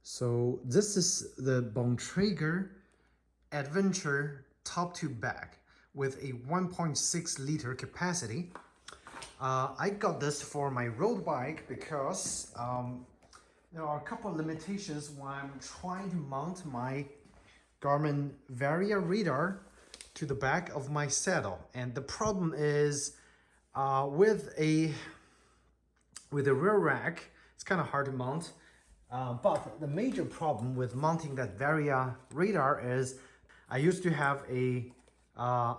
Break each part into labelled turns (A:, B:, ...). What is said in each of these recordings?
A: So this is the Bontrager Adventure top tube bag with a 1.6 liter capacity. I got this for my road bike because there are a couple of limitations when I'm trying to mount my Garmin Varia radar to the back of my saddle. And the problem is with a rear rack, it's kind of hard to mount. But the major problem with mounting that Varia radar is I used to have a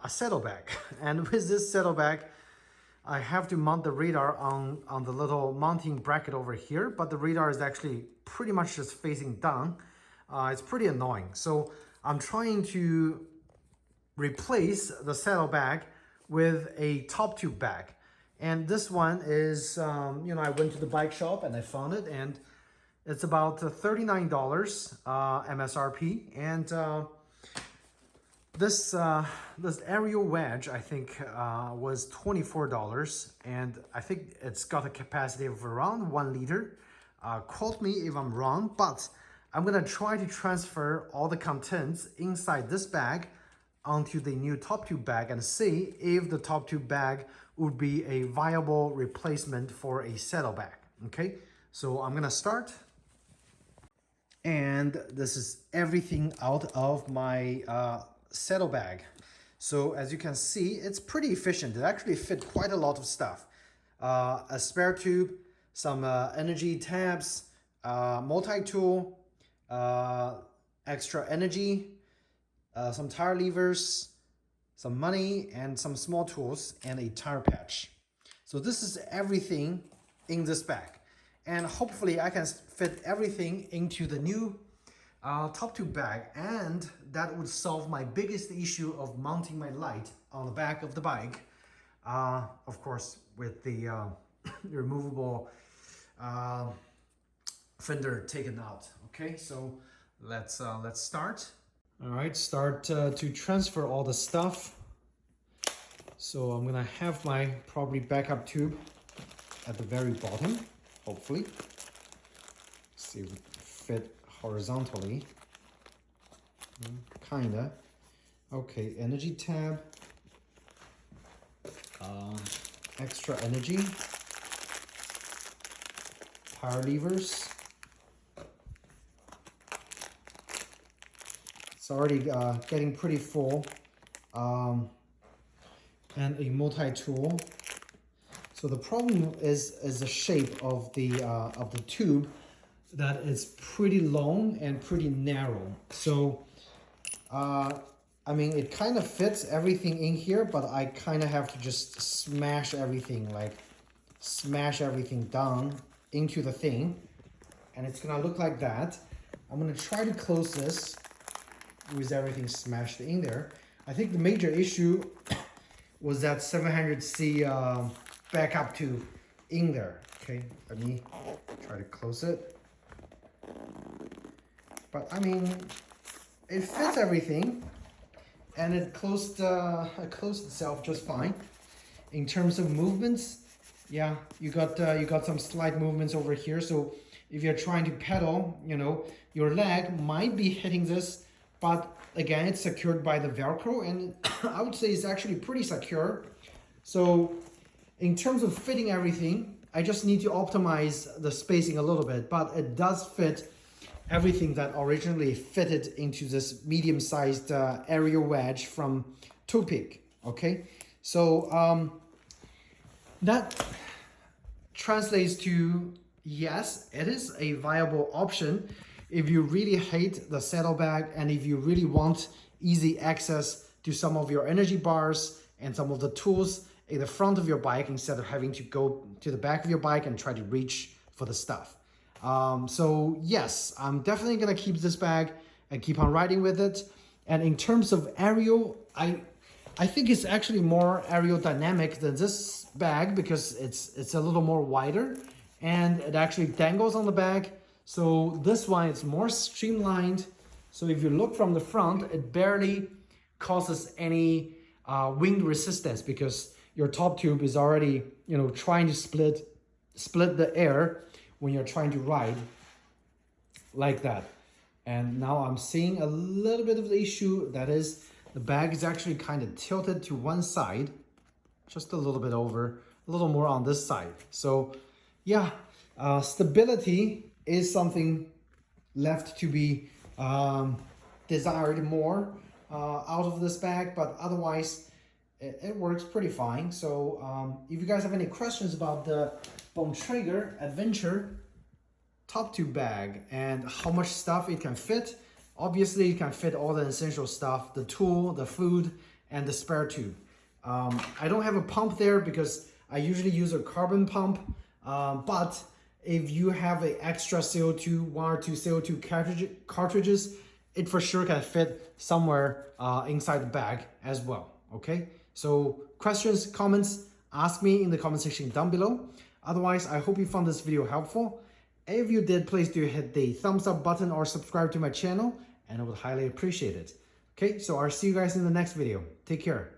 A: saddlebag. And with this saddlebag, I have to mount the radar on the little mounting bracket over here, but the radar is actually pretty much just facing down. It's pretty annoying. So I'm trying to replace the saddlebag with a top tube bag. And this one is, I went to the bike shop and I found it, and it's about $39 MSRP. And this aerial wedge, I think, was $24, and I think it's got a capacity of around 1 liter. Quote me if I'm wrong, but I'm gonna try to transfer all the contents inside this bag onto the new top tube bag and see if the top tube bag would be a viable replacement for a saddlebag. Okay, so I'm gonna start. And this is everything out of my saddlebag. So as you can see, it's pretty efficient. It actually fit quite a lot of stuff. A spare tube, some energy tabs, multi-tool, extra energy, some tire levers, some money, and some small tools, and a tire patch. So this is everything in this bag. And hopefully I can fit everything into the new top tube bag, and that would solve my biggest issue of mounting my light on the back of the bike. Of course, with the removable fender taken out. Okay, so let's start. All right, start to transfer all the stuff. So I'm gonna have my probably backup tube at the very bottom, hopefully. See if it fit horizontally. Kinda. Okay, energy tab. Extra energy. Power levers. It's already getting pretty full. And a multi-tool. So the problem is the shape of the tube, that is pretty long and pretty narrow. So I mean, it kind of fits everything in here, but I kind of have to just smash everything down into the thing, and it's gonna look like that. I'm gonna try to close this with everything smashed in there. I think the major issue was that 700C backup tube in there. Okay, let me try to close it. But I mean, it fits everything, and it closed itself just fine. In terms of movements, yeah, you got some slight movements over here. So if you're trying to pedal, your leg might be hitting this, but again, it's secured by the Velcro, and I would say it's actually pretty secure. So in terms of fitting everything, I just need to optimize the spacing a little bit, but it does fit everything that originally fitted into this medium-sized aerial wedge from Topic. Okay, so that translates to, yes, it is a viable option if you really hate the saddlebag and if you really want easy access to some of your energy bars and some of the tools in the front of your bike instead of having to go to the back of your bike and try to reach for the stuff. So yes, I'm definitely gonna keep this bag and keep on riding with it. And in terms of aerial, I think it's actually more aerodynamic than this bag because it's a little more wider and it actually dangles on the back. So this one is more streamlined. So if you look from the front, it barely causes any wind resistance because your top tube is already, trying to split the air when you're trying to ride like that. And now I'm seeing a little bit of the issue, that is the bag is actually kind of tilted to one side, just a little bit over, a little more on this side. So yeah, stability is something left to be desired more out of this bag, but otherwise it works pretty fine. So if you guys have any questions about the Bontrager Adventure top tube bag and how much stuff it can fit, obviously it can fit all the essential stuff, the tool, the food, and the spare tube. I don't have a pump there because I usually use a carbon pump, but if you have an extra CO2, 1 or 2 CO2 cartridges, it for sure can fit somewhere inside the bag as well, okay? So questions, comments, ask me in the comment section down below. Otherwise, I hope you found this video helpful. If you did, please do hit the thumbs up button or subscribe to my channel, and I would highly appreciate it. Okay, so I'll see you guys in the next video. Take care.